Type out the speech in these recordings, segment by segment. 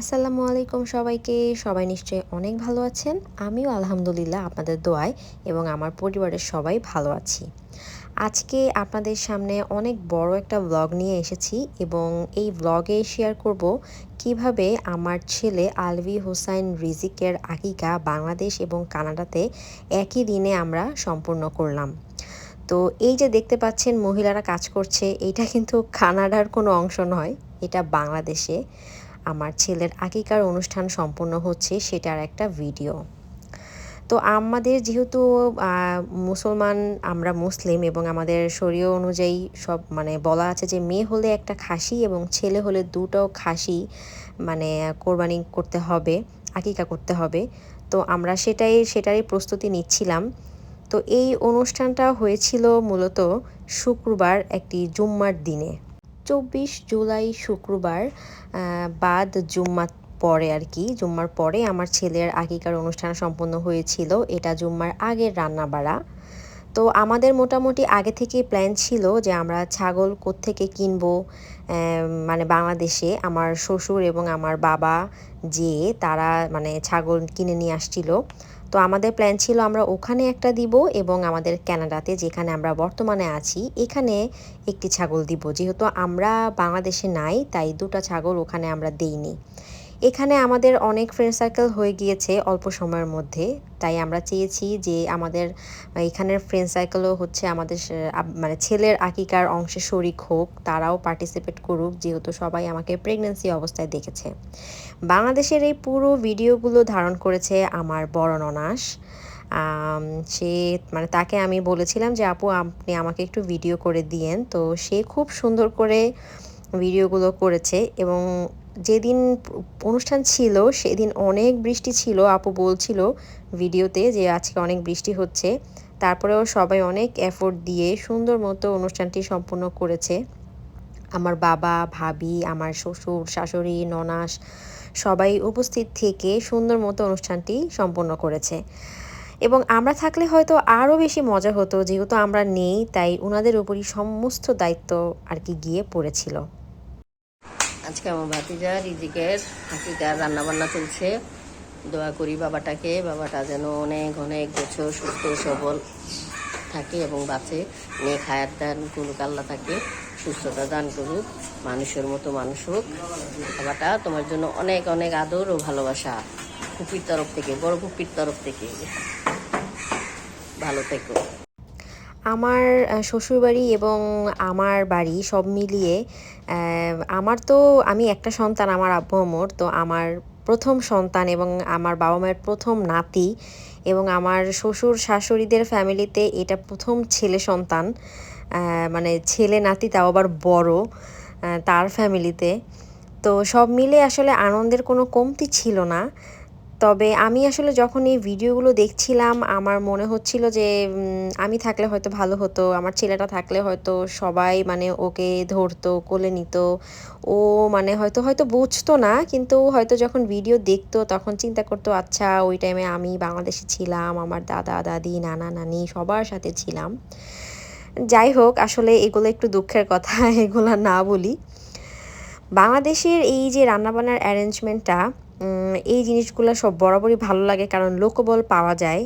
আসসালামু আলাইকুম সবাইকে। সবাই নিশ্চয়ই অনেক ভালো আছেন। আমিও আলহামদুলিল্লাহ আপনাদের দোয়ায় এবং আমার পরিবারের সবাই ভালো আছি। আজকে আপনাদের সামনে অনেক বড় একটা ব্লগ নিয়ে এসেছি এবং এই ব্লগে শেয়ার করব কিভাবে আমার ছেলে আলভি হোসাইন রিজিকের আকিকা বাংলাদেশ এবং কানাডাতে একই দিনে আমরা সম্পূর্ণ করলাম। তো এই যে দেখতে পাচ্ছেন মহিলারা কাজ করছে, এইটা কিন্তু কানাডার কোনো অংশ নয়, এটা বাংলাদেশে আমার ছেলের আকিকার অনুষ্ঠান সম্পন্ন হচ্ছে সেটার একটা ভিডিও। তো আমাদের যেহেতু মুসলমান, আমরা মুসলিম এবং আমাদের শরীয় অনুযায়ী সব বলা আছে যে মেয়ে হলে একটা খাসি এবং ছেলে হলে দুটো খাসি কোরবানি করতে হবে, আকিকা করতে হবে। তো আমরা সেটারই প্রস্তুতি নিচ্ছিলাম। তো এই অনুষ্ঠানটা হয়েছিল মূলত শুক্রবার, একটি জুম্মার দিনে, 24 জুলাই শুক্রবার বাদ জুম্মার পরে আর কি, জুম্মার পরে আমার ছেলের আকিকার অনুষ্ঠান সম্পন্ন হয়েছিল। এটা জুম্মার আগের রান্না বাড়া। তো আমাদের মোটামুটি আগে থেকেই প্ল্যান ছিল যে আমরা ছাগল কোত্থেকে কিনবো। বাংলাদেশে আমার শ্বশুর এবং আমার বাবা যেয়ে তারা ছাগল কিনে নিয়ে আসছিল। তো আমাদের প্ল্যান ছিল আমরা ওখানে একটা দিব এবং আমাদের কানাডাতে, যেখানে আমরা বর্তমানে আছি, এখানে একটি ছাগল দিব। যেহেতু আমরা বাংলাদেশে নাই, তাই দুটো ছাগল ওখানে আমরা দেইনি। এখানে আমাদের অনেক ফ্রেন্ড সার্কেল হয়ে গিয়েছে অল্প সময়ের মধ্যে, তাই আমরা চেয়েছি যে আমাদের এখানের ফ্রেন্ড সার্কেলও হচ্ছে আমাদের ছেলের আকিকার অংশে শরিক হোক, তারাও পার্টিসিপেট করুক, যেহেতু সবাই আমাকে প্রেগন্যান্সি অবস্থায় দেখেছে। বাংলাদেশের এই পুরো ভিডিওগুলো ধারণ করেছে আমার বড় ননাস। সে তাকে আমি বলেছিলাম যে আপু আপনি আমাকে একটু ভিডিও করে দিয়েন, তো সে খুব সুন্দর করে ভিডিওগুলো করেছে। এবং যেদিন অনুষ্ঠান ছিল সেদিন অনেক বৃষ্টি ছিল, আপু বলছিল ভিডিওতে যে আজকে অনেক বৃষ্টি হচ্ছে, তারপরেও সবাই অনেক এফোর্ট দিয়ে সুন্দর মতো অনুষ্ঠানটি সম্পূর্ণ করেছে। আমার বাবা, ভাবি, আমার শ্বশুর, শাশুড়ি, ননাস সবাই উপস্থিত থেকে সুন্দর মতো অনুষ্ঠানটি সম্পন্ন করেছে। এবং আমরা থাকলে হয়তো আরও বেশি মজা হতো, যেহেতু আমরা নেই তাই ওনাদের উপরই সমস্ত দায়িত্ব আর কি গিয়ে পড়েছিল। আজকে আমার ভাতিজা রিজিকের হাকিকার রান্নাবান্না চলছে। দোয়া করি বাবাটা যেন অনেক অনেক বছর সুস্থ সবল থাকে এবং বাঁচে, নেক হায়াত দান করুক, আল্লাহ থাকে সুস্থতা দান করুক, মানুষের মতো মানুষ হোক। বাবাটা তোমার জন্য অনেক অনেক আদর ও ভালোবাসা ফুপির তরফ থেকে, বড় ফুপির তরফ থেকে। ভালো থেকো। আমার শ্বশুরবাড়ি এবং আমার বাড়ি সব মিলিয়ে আমি একটা সন্তান, আমার আব্বু আম্মুর, তো আমার প্রথম সন্তান এবং আমার বাবা মায়ের প্রথম নাতি, এবং আমার শ্বশুর শাশুড়িদের ফ্যামিলিতে এটা প্রথম ছেলে সন্তান, ছেলে নাতি, তাও আবার বড় তার ফ্যামিলিতে। তো সব মিলে আসলে আনন্দের কোনো কমতি ছিল না। তবে আমি আসলে যখন এই ভিডিওগুলো দেখছিলাম আমার মনে হচ্ছিল যে আমি থাকলে হয়তো ভালো হতো, আমার ছেলেটা থাকলে হয়তো সবাই ওকে ধরতো, কোলে নিত। ও হয়তো হয়তো বুঝতো না, কিন্তু হয়তো যখন ভিডিও দেখতো তখন চিন্তা করতো আচ্ছা ওই টাইমে আমি বাংলাদেশে ছিলাম, আমার দাদা দাদি নানা নানি সবার সাথে ছিলাম। যাই হোক, আসলে এগুলো একটু দুঃখের কথা, এগুলো না বলি। বাংলাদেশের এই যে রান্নাবান্নার অ্যারেঞ্জমেন্টটা, এই জিনিসগুলো সব বরাবরই ভালো লাগে, কারণ লোকবল পাওয়া যায়,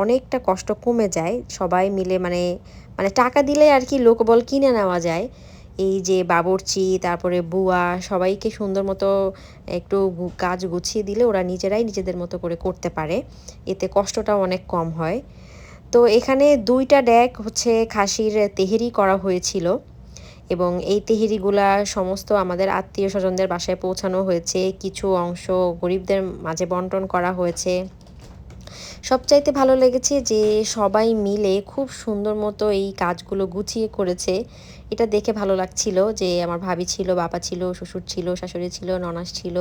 অনেকটা কষ্ট কমে যায়, সবাই মিলে টাকা দিলে আর কি লোকবল কিনে নেওয়া যায়। এই যে বাবুর্চি, তারপরে বুয়া, সবাইকে সুন্দর মতো একটু কাজ গুছিয়ে দিলে ওরা নিজেরাই নিজেদের মতো করে করতে পারে, এতে কষ্টটাও অনেক কম হয়। তো এখানে 2টা ডেক হচ্ছে খাসির তেহেরি করা হয়েছিল এবং এই তেহেরিগুলা সমস্ত আমাদের আত্মীয় স্বজনদের বাসায় পৌঁছানো হয়েছে, কিছু অংশ গরিবদের মাঝে বন্টন করা হয়েছে। সবচাইতে ভালো লেগেছে যে সবাই মিলে খুব সুন্দর মতো এই কাজগুলো গুছিয়ে করেছে, এটা দেখে ভালো লাগছিল যে আমার ভাবি ছিল, বাবা ছিল, শ্বশুর ছিল, শাশুড়ি ছিল, ননাস ছিল।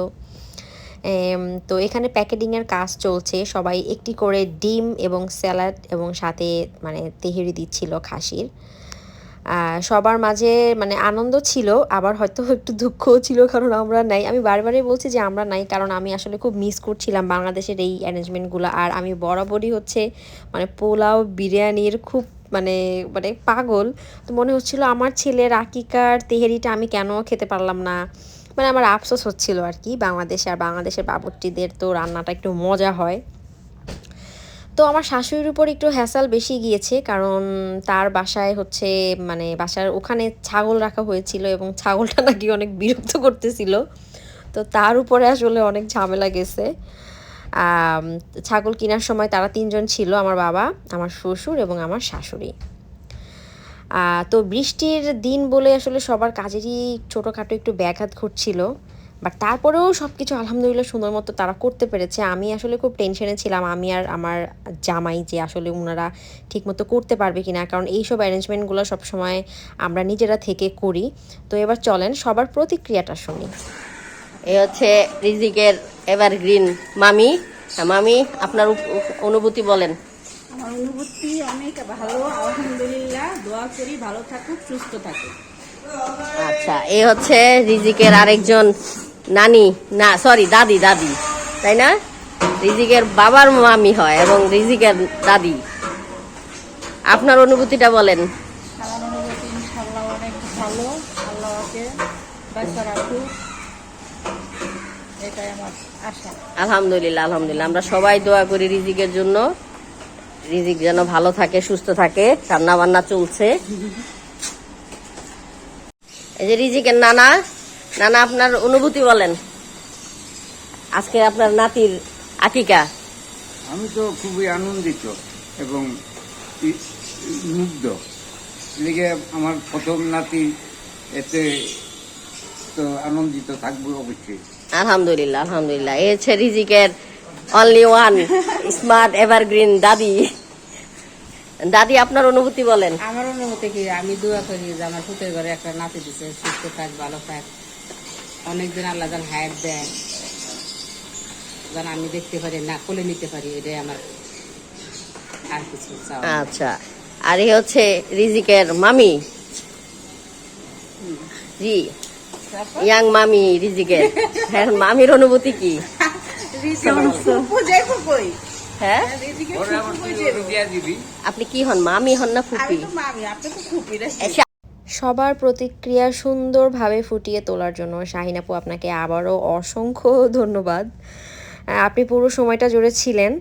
তো এখানে প্যাকেটিংয়ের কাজ চলছে, সবাই একটি করে ডিম এবং স্যালাড এবং সাথে তেহেরি দিচ্ছিল খাসির। সবার মাঝে আনন্দ ছিল, আবার হয়তো একটু দুঃখও ছিল, কারণ আমরা নাই। আমি বারবারই বলছি যে আমরা নাই, কারণ আমি আসলে খুব মিস করছিলাম বাংলাদেশের এই অ্যারেঞ্জমেন্টগুলো। আর আমি বরাবরই হচ্ছে পোলাও বিরিয়ানির খুব মানে পাগল। তো মনে হচ্ছিল আমার ছেলের আকিকার তেহেরিটা আমি কেন খেতে পারলাম না, মানে আমার আফসোস হচ্ছিল আর কি, বাংলাদেশে আর বাংলাদেশের বাবুর্চিদের তো রান্নাটা একটু মজা হয়। তো আমার শাশুড়ির উপর একটু হ্যাসাল বেশি গিয়েছে, কারণ তার বাসায় হচ্ছে মানে বাসার ওখানে ছাগল রাখা হয়েছিল এবং ছাগলটা নাকি অনেক বিরক্ত করতেছিল। তো তার উপরে আসলে অনেক ঝামেলা গেছে। আম, ছাগল কেনার সময় তারা তিনজন ছিল, আমার বাবা, আমার শ্বশুর এবং আমার শাশুড়ি। তো বৃষ্টির দিন বলে আসলে সবার কাজেরই ছোটোখাটো একটু ব্যাঘাত ঘটছিল, বাট তারপরেও সব কিছু আলহামদুলিল্লাহ সুন্দর মতো তারা করতে পেরেছে। আমি আসলে খুব টেনশনে ছিলাম, আমি আর আমার জামাই, যে আসলে ওনারা ঠিকমতো করতে পারবে কি না, কারণ এইসব অ্যারেঞ্জমেন্টগুলো সবসময় আমরা নিজেরা থেকে করি। তো এবার চলেন সবার প্রতিক্রিয়াটা শুনি। এই হচ্ছে রিজিকের এভারগ্রিন মামি। মামি, আপনার অনুভূতি বলেন। আমার অনুভূতি অনেক ভালো, আলহামদুলিল্লাহ। দোয়া করি ভালো থাকুক, সুস্থ থাকুক। আচ্ছা, এই হচ্ছে রিজিকের আরেকজন নানি, না সরি দাদি, দাদি তাই না? রিজিকের বাবার মামি হয় এবং রিজিকের দাদি। আপনার অনুভূতিটা বলেন। আমার অনুভূতি ইনশাল্লাহ অনেক ভালো। আল্লাহকে বাঁচা রাখুক, এটাই আমার আশা। আলহামদুলিল্লাহ, আলহামদুলিল্লাহ, আমরা সবাই দোয়া করি রিজিকের জন্য, রিজিক যেন ভালো থাকে, সুস্থ থাকে। রান্না বান্না চলছে। এই যে রিজিকের নানা, নানা আপনার অনুভূতি বলেন আজকে আপনার নাতির আকিকা। আমি তো খুবই আনন্দিত এবং মুগ্ধ। লিগে আমার প্রথম নাতি, এতে তো আনন্দিত থাকবো অবশ্যই। আলহামদুলিল্লাহ, আলহামদুলিল্লাহ। এই হচ্ছে রিজিকের অনলি ওয়ান স্মার্ট এভারগ্রিন দাদি। দাদি, আপনার অনুভূতি বলেন। আমার অনুভূতি কি, আমি দোয়া করি যে আমার পুতের ঘরে একটা নাতি দিছে, সুস্থ থাক, ভালো থাক, অনেকদিন আল্লাহ যেন হায়াত দেয়, যেন আমি দেখতে পারি, না কোলে নিতে পারি, এটাই আমার আর কিছু চাওয়া নেই। আচ্ছা, আর এই হচ্ছে রিজিকের মামি, জি, তারপর? ইয়াং মামি রিজিকের। হ্যাঁ, মামির অনুভূতি কি? যাইবো কই? হ্যাঁ, রিজিকের ওরা আমার ফুপু কই তুই যাইবো? দিয়া দিবি। আপনি কি হন, মামি হন না আমি ফুপি? তো মামি, আপনি তো ফুপি রে। সবার প্রতিক্রিয়া সুন্দরভাবে ফুটিয়ে তোলার জন্য শাহিন আপু আপনাকে আবারও অসংখ্য ধন্যবাদ। আপনি পুরো সময়টা জুড়ে ছিলেন।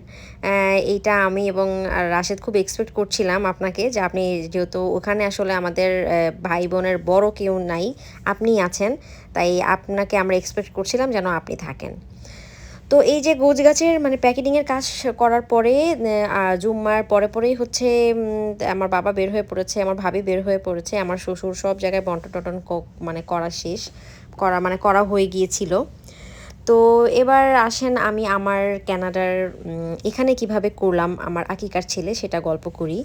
এইটা আমি এবং রাশেদ খুব এক্সপেক্ট করছিলাম আপনাকে, যে আপনি যেহেতু ওখানে আসলে আমাদের ভাই বোনের বড় কেউ নাই, আপনিই আছেন, তাই আপনাকে আমরা এক্সপেক্ট করছিলাম যেন আপনি থাকেন। তো এই যে গোছগাছের মানে প্যাকেটিংয়ের কাজ করার পরে জুম্মার পরে পরেই হচ্ছে আমার বাবা বের হয়ে পড়েছে, আমার ভাবি বের হয়ে পড়েছে, আমার শ্বশুর সব জায়গায় বন্টন টন্টন মানে করা শেষ, করা হয়ে গিয়েছিল। তো এবার আসেন আমি আমার কানাডার এখানে কিভাবে করলাম আমার আকিকার ছেলে সেটা গল্প করি।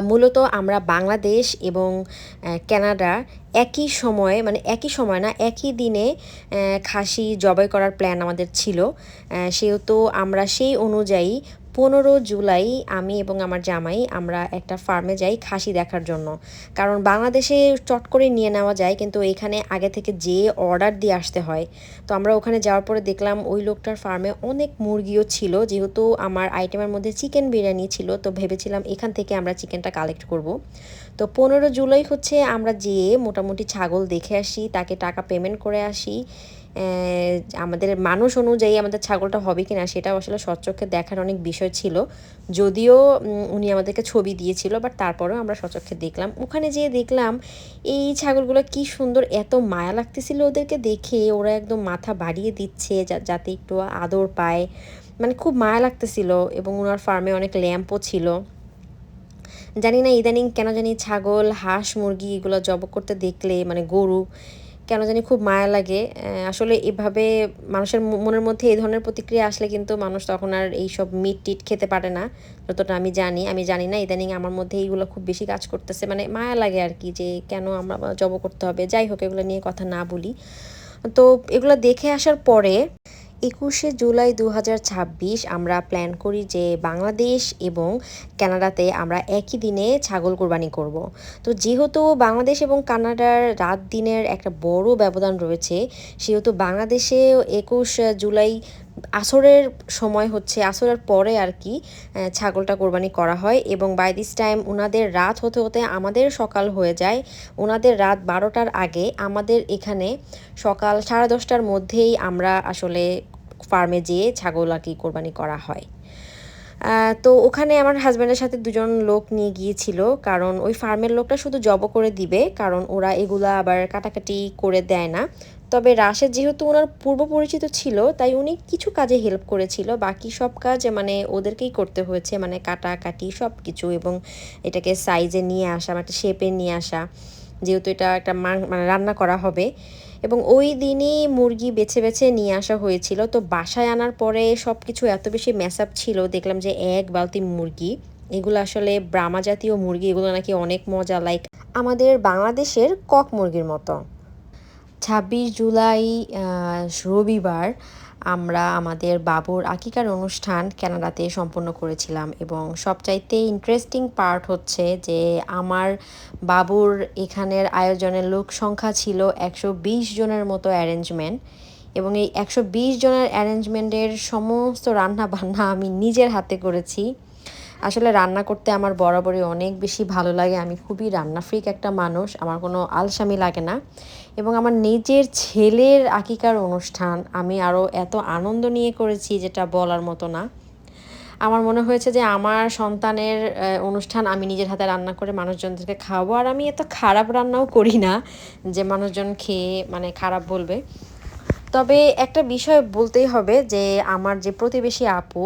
মূলত আমরা বাংলাদেশ এবং কানাডা একই সময়ে, মানে একই সময় না, একই দিনে খাসি জবাই করার প্ল্যান আমাদের ছিল। সেহেতু আমরা সেই অনুযায়ী 15 জুলাই আমি এবং আমার জামাই আমরা একটা ফার্মে যাই খাসি দেখার জন্য। কারণ বাংলাদেশে চট করে নিয়ে নেওয়া যায়, কিন্তু এখানে আগে থেকে যেয়ে অর্ডার দিয়ে আসতে হয়। তো আমরা ওখানে যাওয়ার পরে দেখলাম ওই লোকটার ফার্মে অনেক মুরগিও ছিল, যেহেতু আমার আইটেমের মধ্যে চিকেন বিরিয়ানি ছিল, তো ভেবেছিলাম এখান থেকে আমরা চিকেনটা কালেক্ট করব। তো 15 জুলাই হচ্ছে আমরা যেয়ে মোটামুটি ছাগল দেখে আসি, তাকে টাকা পেমেন্ট করে আসি। আমাদের মানুষ অনুযায়ী আমাদের ছাগলটা হবে কিনা সেটাও আসলে সচক্ষে দেখার অনেক বিষয় ছিল, যদিও উনি আমাদেরকে ছবি দিয়েছিল, বাট তারপরেও আমরা সচক্ষে দেখলাম। ওখানে যেয়ে দেখলাম এই ছাগলগুলো কি সুন্দর, এত মায়া লাগতেছিল ওদেরকে দেখে, ওরা একদম মাথা বাড়িয়ে দিচ্ছে যাতে একটু আদর পায়, মানে খুব মায়া লাগতেছিল। এবং ওনার ফার্মে অনেক ল্যাম্পও ছিল। জানি না ইদানিং কেন জানি ছাগল, হাঁস, মুরগি এগুলো জব করতে দেখলে, মানে গরু, কেন জানি খুব মায়া লাগে। আসলে এভাবে মানুষের মনের মধ্যে এই ধরনের প্রতিক্রিয়া আসলে কিন্তু মানুষ তখন আর এইসব মিট টিট খেতে পারে না, যতটা আমি জানি না ইদানিং আমার মধ্যে এইগুলো খুব বেশি কাজ করতেছে, মানে মায়া লাগে আর কি, যে কেন আমরা জব করতে হবে। যাই হোক, এগুলো নিয়ে কথা না বলি। তো এগুলো দেখে আসার পরে 21শে জুলাই 2026 আমরা প্ল্যান করি যে বাংলাদেশ এবং কানাডাতে আমরা একই দিনে ছাগল কোরবানি করব। তো যেহেতু বাংলাদেশ এবং কানাডার রাত দিনের একটা বড় ব্যবধান রয়েছে, সেহেতু বাংলাদেশে 21 জুলাই আসরের সময় হচ্ছে আসরের পরে আর কি ছাগলটা কোরবানি করা হয় এবং বাই দিস টাইম ওনাদের রাত হতে হতে আমাদের সকাল হয়ে যায়। ওনাদের রাত 12টার আগে আমাদের এখানে সকাল 10:30টার মধ্যেই আমরা আসলে ফার্মে যেয়ে ছাগল আর কি কোরবানি করা হয়। তো ওখানে আমার হাজব্যান্ডের সাথে দুজন লোক নিয়ে গিয়েছিল, কারণ ওই ফার্মের লোকটা শুধু জব করে দিবে, কারণ ওরা এগুলা আবার কাটাকাটি করে দেয় না। তবে রাশেদ যেহেতু ওনার পূর্ব পরিচিত ছিল তাই উনি কিছু কাজে হেল্প করেছিল, বাকি সব কাজ মানে ওদেরকেই করতে হয়েছে, মানে কাটাকাটি সব কিছু এবং এটাকে সাইজে নিয়ে আসা, একটা শেপে নিয়ে আসা, যেহেতু এটা একটা মানে রান্না করা হবে। এবং ওই দিনই মুরগি বেছে বেছে নিয়ে আসা হয়েছিল। তো বাসায় আনার পরে সব কিছু এত বেশি ম্যাস আপ ছিল, দেখলাম যে এক বালতি মুরগি, এগুলো আসলে ব্রাহ্মা জাতীয় মুরগি, এগুলো নাকি অনেক মজা, লাইক আমাদের বাংলাদেশের কক মুরগির মতো। 26 জুলাই রবিবার আমরা আমাদের বাবুর আকিকার অনুষ্ঠান কানাডাতে সম্পন্ন করেছিলাম এবং সবচাইতে ইন্টারেস্টিং পার্ট হচ্ছে যে আমার বাবুর এখানের আয়োজনের লোক সংখ্যা ছিল 120 জনের মতো অ্যারেঞ্জমেন্ট এবং এই 120 জনের অ্যারেঞ্জমেন্টের সমস্ত রান্না বান্না আমি নিজের হাতে করেছি। আসলে রান্না করতে আমার বরাবরই অনেক বেশি ভালো লাগে, আমি খুবই রান্না ফ্রিক একটা মানুষ, আমার কোনো আলসামি লাগে না। এবং আমার নিজের ছেলের আকিকার অনুষ্ঠান আমি আরও এত আনন্দ নিয়ে করেছি যেটা বলার মতো না। আমার মনে হয়েছে যে আমার সন্তানের অনুষ্ঠান আমি নিজের হাতে রান্না করে মানুষজনদেরকে খাওয়াবো, আর আমি এত খারাপ রান্নাও করি না যে মানুষজন খেয়ে মানে খারাপ বলবে। তবে একটা বিষয় বলতেই হবে যে আমার যে প্রতিবেশী আপু,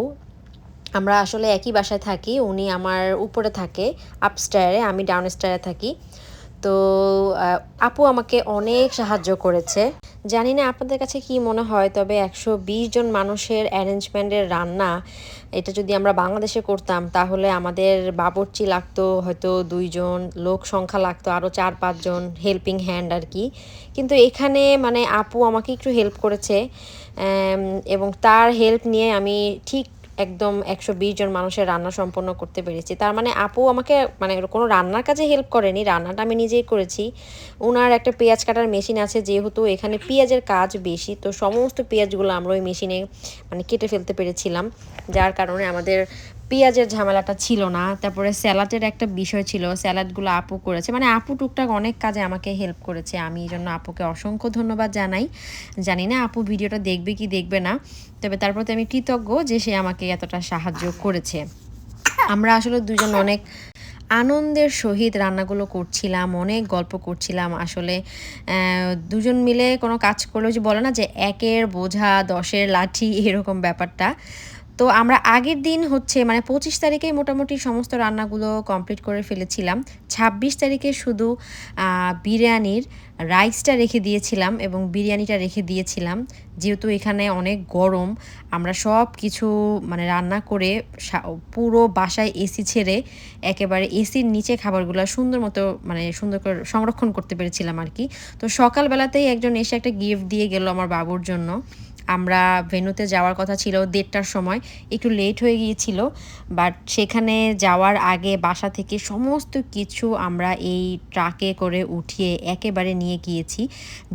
আমরা আসলে একই বাসায় থাকি, উনি আমার উপরে থাকে আপস্টায়ারে, আমি ডাউন স্টায়ারে থাকি। তো আপু আমাকে অনেক সাহায্য করেছে। জানি না আপনাদের কাছে কি মনে হয়, তবে 120 জন মানুষের অ্যারেঞ্জমেন্টের রান্না এটা যদি আমরা বাংলাদেশে করতাম তাহলে আমাদের বাবুর্চি লাগতো হয়তো 2 জন, লোক সংখ্যা লাগতো আরও 4-5 জন হেল্পিং হ্যান্ড আর কি। কিন্তু এখানে মানে আপু আমাকে একটু হেল্প করেছে এবং তার হেল্প নিয়ে আমি ঠিক একদম 120 জন মানুষের রান্না সম্পন্ন করতে পেরেছি। তার মানে আপু আমাকে মানে কোনো রান্নার কাজে হেল্প করেনি, রান্নাটা আমি নিজেই করেছি। ওনার একটা পেঁয়াজ কাটার মেশিন আছে, যেহেতু এখানে পেঁয়াজের কাজ বেশি, তো সমস্ত পেঁয়াজগুলো আমরা ওই মেশিনে মানে কেটে ফেলতে পেরেছিলাম, যার কারণে আমাদের পেঁয়াজের ঝামেলাটা ছিল না। তারপরে স্যালাডের একটা বিষয় ছিল, স্যালাডগুলো আপু করেছে, মানে আপু টুকটাক অনেক কাজে আমাকে হেল্প করেছে, আমি এই জন্য আপুকে অসংখ্য ধন্যবাদ জানাই। জানি না আপু ভিডিওটা দেখবে কি দেখবে না, তবে তার প্রতি আমি কৃতজ্ঞ যে সে আমাকে এতটা সাহায্য করেছে। আমরা আসলে দুজন অনেক আনন্দের সহিত রান্নাগুলো করছিলাম, অনেক গল্প করছিলাম। আসলে দুজন মিলে কোনো কাজ করলেও যে বলে না যে একের বোঝা 10-এর লাঠি, এরকম ব্যাপারটা। তো আমরা আগের দিন হচ্ছে মানে 25 তারিখে মোটামুটি সমস্ত রান্নাগুলো কমপ্লিট করে ফেলেছিলাম। 26 তারিখে শুধু বিরিয়ানির রাইসটা রেখে দিয়েছিলাম এবং বিরিয়ানিটা রেখে দিয়েছিলাম। যেহেতু এখানে অনেক গরম, আমরা সব কিছু মানে রান্না করে পুরো বাসায় এসি ছেড়ে একেবারে এসির নিচে খাবারগুলো সুন্দর মতো মানে সুন্দর করে সংরক্ষণ করতে পেরেছিলাম আর কি। তো সকালবেলাতেই একজন এসে একটা গিফট দিয়ে গেল আমার বাবুর জন্য। আমরা ভেন্যুতে যাওয়ার কথা ছিল 1:30টার সময়, একটু লেট হয়ে গিয়েছিল, বাট সেখানে যাওয়ার আগে বাসা থেকে সমস্ত কিছু আমরা এই ট্রাকে করে উঠিয়ে একেবারে নিয়ে গিয়েছি।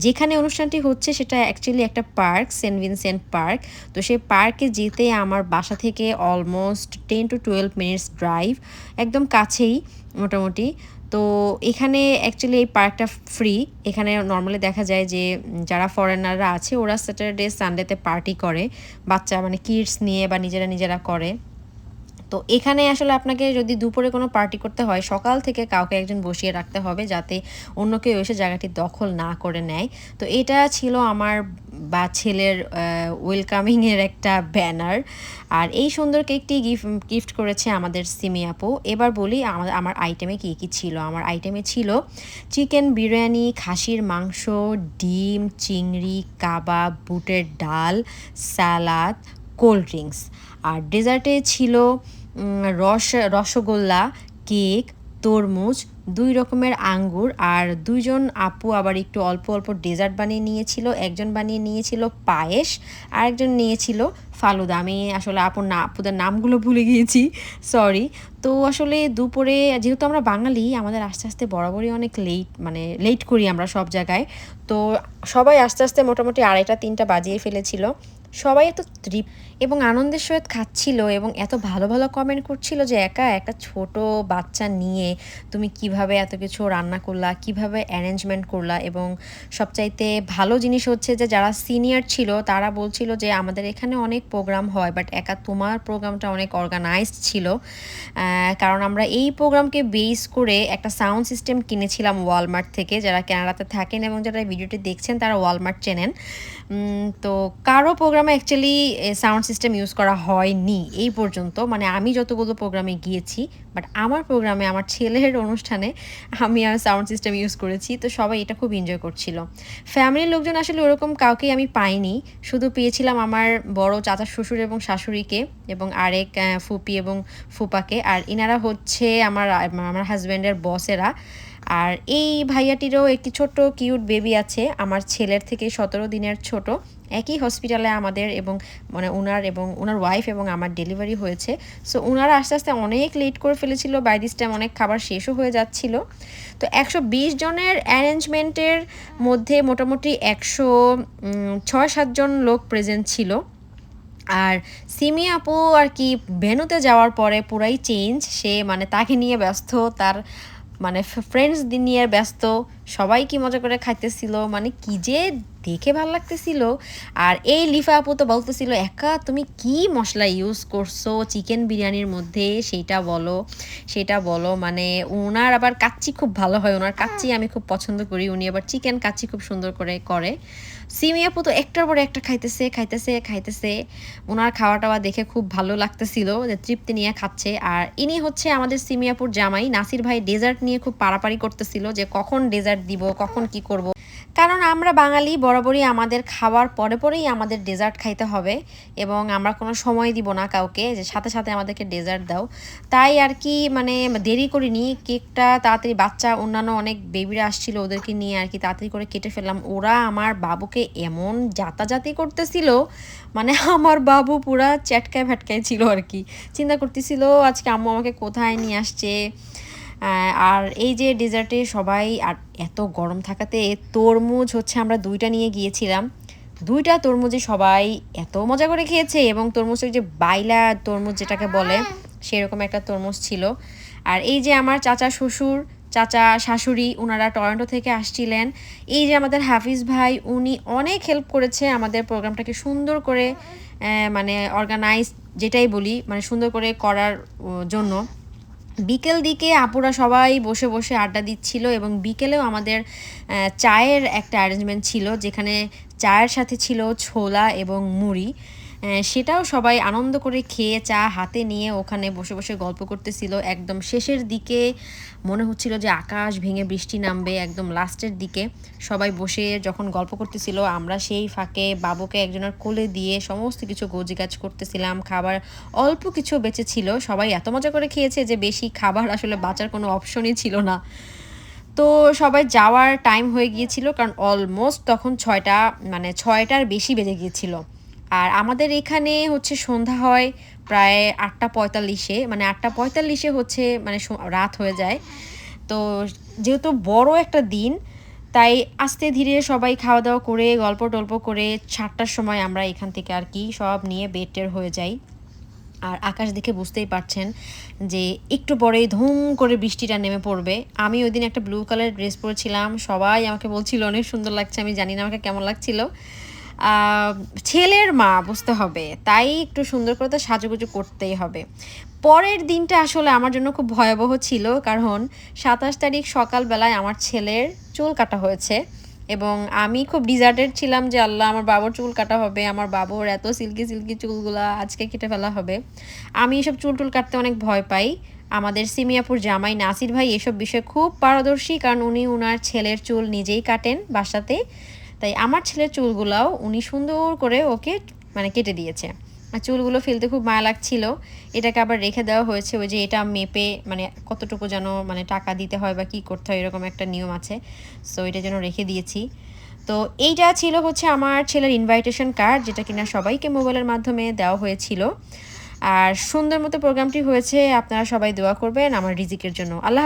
যেখানে অনুষ্ঠানটি হচ্ছে সেটা অ্যাকচুয়ালি একটা পার্ক, সেন্ট ভিনসেন্ট পার্ক। তো সেই পার্কে যেতে আমার বাসা থেকে অলমোস্ট 10 to 12 মিনিটস ড্রাইভ, একদম কাছেই মোটামুটি। তো এখানে অ্যাকচুয়ালি এই পার্কটা ফ্রি। এখানে নর্মালি দেখা যায় যে যারা ফরেনাররা আছে ওরা স্যাটারডে সানডেতে পার্টি করে, বাচ্চা মানে কিডস নিয়ে বা নিজেরা করে। তো এখানে আসলে আপনাকে যদি দুপুরে কোনো পার্টি করতে হয় সকাল থেকে কাউকে একজন বসিয়ে রাখতে হবে যাতে অন্য কেউ এসে জায়গাটি দখল না করে নেয়। তো এটা ছিল আমার বা ছেলের ওয়েলকামিংয়ের একটা ব্যানার। আর এই সুন্দর কেকটি গিফট করেছে আমাদের সিমি আপু। এবার বলি আমার আইটেমে কী কী ছিল। আমার আইটেমে ছিল চিকেন বিরিয়ানি, খাসির মাংস, ডিম, চিংড়ি, কাবাব, বুটের ডাল, সালাদ, কোল্ড ড্রিঙ্কস। আর ডেজার্টে ছিল রসগোল্লা, কেক, তরমুজ, 2 রকমের আঙ্গুর, আর 2 জন আপু আবার একটু অল্প অল্প ডেজার্ট বানিয়ে নিয়েছিল। একজন বানিয়ে নিয়েছিল পায়েস, আরেকজন নিয়েছিল ফালুদা। আমি আসলে আপুদের নামগুলো ভুলে গিয়েছি, সরি। তো আসলে দুপুরে যেহেতু আমরা বাঙালি, আমাদের আস্তে আস্তে বরাবরই অনেক লেট করি আমরা সব জায়গায়। তো সবাই আস্তে আস্তে মোটামুটি 2:30-3টা বাজিয়ে ফেলেছিল। সবাই এত এবং আনন্দের সহিত খাচ্ছিল এবং এত ভালো ভালো কমেন্ট করছিল যে একা একটা ছোট বাচ্চা নিয়ে তুমি কিভাবে এত কিছু রান্না করলা, কিভাবে অ্যারেঞ্জমেন্ট করলা। এবং সবচাইতে ভালো জিনিস হচ্ছে যে যারা সিনিয়র ছিল তারা বলছিল যে আমাদের এখানে অনেক প্রোগ্রাম হয়, বাট একা তোমার প্রোগ্রামটা অনেক অর্গানাইজড ছিল। কারণ আমরা এই প্রোগ্রামকে বেস করে একটা সাউন্ড সিস্টেম কিনেছিলাম ওয়ালমার্ট থেকে। যারা কানাডাতে থাকেন এবং যারা ভিডিওটি দেখছেন তারা ওয়ালমার্ট চেনেন। তো কারো প্রোগ্রামে অ্যাকচুয়ালি সাউন্ড সিস্টেম ইউজ করা হয়নি এই পর্যন্ত, মানে আমি যতগুলো প্রোগ্রামে গিয়েছি। বাট আমার প্রোগ্রামে, আমার ছেলের অনুষ্ঠানে আমি আর সাউন্ড সিস্টেম ইউজ করেছি। তো সবাই এটা খুব এনজয় করছিল। ফ্যামিলির লোকজন আসলে ওরকম কাউকেই আমি পাইনি, শুধু পেয়েছিলাম আমার বড় চাচা শ্বশুর এবং শাশুড়িকে এবং আরেক ফুপি এবং ফুপাকে। আর ইনারা হচ্ছে আমার হাজব্যান্ডের বসেরা। আর এই ভাইয়াটিরও একটি ছোট্ট কিউট বেবি আছে, আমার ছেলের থেকে 17 দিনের ছোট। একই হসপিটালে আমাদের এবং মানে ওনার ওয়াইফ এবং আমার ডেলিভারি হয়েছে। সো ওনারা আস্তে আস্তে অনেক লেট করে ফেলেছিল, বাই দিস টাইম অনেক খাবার শেষও হয়ে যাচ্ছিল। তো 120 জনের অ্যারেঞ্জমেন্টের মধ্যে মোটামুটি 106-7 জন লোক প্রেজেন্ট ছিল। আর সিমি আপু আর কি ভেন্যুতে যাওয়ার পরে পুরাই চেঞ্জ, সে মানে তাকে নিয়ে ব্যস্ত, তার মানে ফ্রেন্ডস নিয়ে ব্যস্ত, সবাই কি মজা করে খাইতেছিল, মানে কি যে দেখে ভালো লাগতেছিল। আর এই লিফা আপু তো বলতেছিল একা তুমি কি মশলা ইউজ করছো চিকেন বিরিয়ানির মধ্যে, সেটা বলো। মানে ওনার আবার কাচ্চি খুব ভালো হয়, ওনার কাচ্চি আমি খুব পছন্দ করি, উনি আবার চিকেন কাচ্চি খুব সুন্দর করে। সিমি আপু তো একটার পর একটা খাইতেছে। ওনার খাওয়া টাওয়া দেখে খুব ভালো লাগতেছিল যে তৃপ্তি নিয়ে খাচ্ছে। আর ইনি হচ্ছে আমাদের সিমি আপুর জামাই নাসির ভাই, ডেজার্ট নিয়ে খুব পারাপারি করতেছিল যে কখন ডেজার্ট দিব, কখন কি করব। কারণ আমরা বাঙালি বরাবরই আমাদের খাওয়ার পরেই আমাদের ডেজার্ট খাইতে হবে এবং আমরা কোনো সময় দিব না কাউকে যে সাথে সাথে আমাদেরকে ডেজার্ট দাও। তাই আর কি মানে দেরি করিনি, কেকটা তাড়াতাড়ি, বাচ্চা অন্যান্য অনেক বেবিরা আসছিল ওদেরকে নিয়ে আর কি তাড়াতাড়ি করে কেটে ফেললাম। ওরা আমার বাবুকে এমন যাতাযাতি করতেছিল, মানে আমার বাবু পুরা চ্যাটকায় ভ্যাটকায় ছিল আর কি, চিন্তা করতেছিল আজকে আম্মু আমাকে কোথায় নিয়ে আসছে। আর এই যে ডেজার্টে সবাই, আর এত গরম থাকাতে তরমুজ হচ্ছে আমরা 2টা নিয়ে গিয়েছিলাম, 2টা তরমুজে সবাই এত মজা করে খেয়েছে। এবং তরমুজের যে বাইলা তরমুজ যেটাকে বলে সেরকম একটা তরমুজ ছিল। আর এই যে আমার চাচা শ্বশুর, চাচা শাশুড়ি, ওনারা টরন্টো থেকে আসছিলেন। এই যে আমাদের হাফিজ ভাই, উনি অনেক হেল্প করেছে আমাদের প্রোগ্রামটাকে সুন্দর করে মানে অর্গানাইজ যেটাই বলি মানে সুন্দর করে করার জন্য। বিকেল দিকে আপুরা সবাই বসে বসে আড্ডা দিচ্ছিল এবং বিকেলেও আমাদের চায়ের একটা অ্যারেঞ্জমেন্ট ছিল, যেখানে চায়ের সাথে ছিল ছোলা এবং মুড়ি। সেটাও সবাই আনন্দ করে খেয়ে চা হাতে নিয়ে ওখানে বসে বসে গল্প করতেছিল। একদম শেষের দিকে মনে হচ্ছিল যে আকাশ ভেঙে বৃষ্টি নামবে, একদম লাস্টের দিকে সবাই বসে যখন গল্প করতেছিল, আমরা সেই ফাঁকে বাবুকে একজনের কোলে দিয়ে সমস্ত কিছু গোছগাছ করতেছিলাম। খাবার অল্প কিছু বেঁচে ছিল, সবাই এত মজা করে খেয়েছে যে বেশি খাবার আসলে বাঁচার কোনো অপশনই ছিল না। তো সবাই যাওয়ার টাইম হয়ে গিয়েছিল, কারণ অলমোস্ট তখন 6টার বেশি বেজে গিয়েছিল। আর আমাদের এখানে হচ্ছে সন্ধ্যা হয় প্রায় 8:45-এ, মানে 8:45-এ হচ্ছে মানে রাত হয়ে যায়। তো যেহেতু বড় একটা দিন, তাই আস্তে ধীরে সবাই খাওয়া দাওয়া করে গল্প টল্প করে 7টার সময় আমরা এখান থেকে আর কি সব নিয়ে বেডের হয়ে যাই। আর আকাশ দেখে বুঝতেই পারছেন যে একটু পরেই ধুম করে বৃষ্টিটা নেমে পড়বে। আমি ওই দিন একটা ব্লু কালার ড্রেস পরেছিলাম, সবাই আমাকে বলছিল অনেক সুন্দর লাগছে, আমি জানি না আমাকে কেমন লাগছিল। ছেলের মা বুঝতে হবে, তাই একটু সুন্দর করে তো সাজুগুজু করতেই হবে। পরের দিনটা আসলে আমার জন্য খুব ভয়াবহ ছিল, কারণ 27 তারিখ সকালবেলায় আমার ছেলের চুল কাটা হয়েছে এবং আমি খুব ডিজার্টেড ছিলাম যে আল্লাহ আমার বাবুর চুল কাটা হবে, আমার বাবুর এত সিল্কি সিল্কি চুলগুলা আজকে কেটে ফেলা হবে। আমি এসব চুল কাটতে অনেক ভয় পাই। আমাদের সিমিয়াপুর জামাই নাসির ভাই এসব বিষয়ে খুব পারদর্শী, কারণ উনি ওনার ছেলের চুল নিজেই কাটেন বাসাতে। তাই আমার ছেলের চুলগুলাও উনি সুন্দর করে ওকে মানে কেটে দিয়েছে। আর চুলগুলো ফেলতে খুব মায়া লাগছিল, এটাকে আবার রেখে দেওয়া হয়েছে। ওই যে এটা মেপে মানে কতটুকু যেন মানে টাকা দিতে হয় বা কী করতে হয় এরকম একটা নিয়ম আছে, সো এটা যেন রেখে দিয়েছি। তো এইটা ছিল হচ্ছে আমার ছেলের ইনভাইটেশন কার্ড, যেটা কিনা সবাইকে মোবাইলের মাধ্যমে দেওয়া হয়েছিল। আর সুন্দর মতো প্রোগ্রামটি হয়েছে, আপনারা সবাই দোয়া করবেন আমার রিজিকের জন্য। আল্লাহ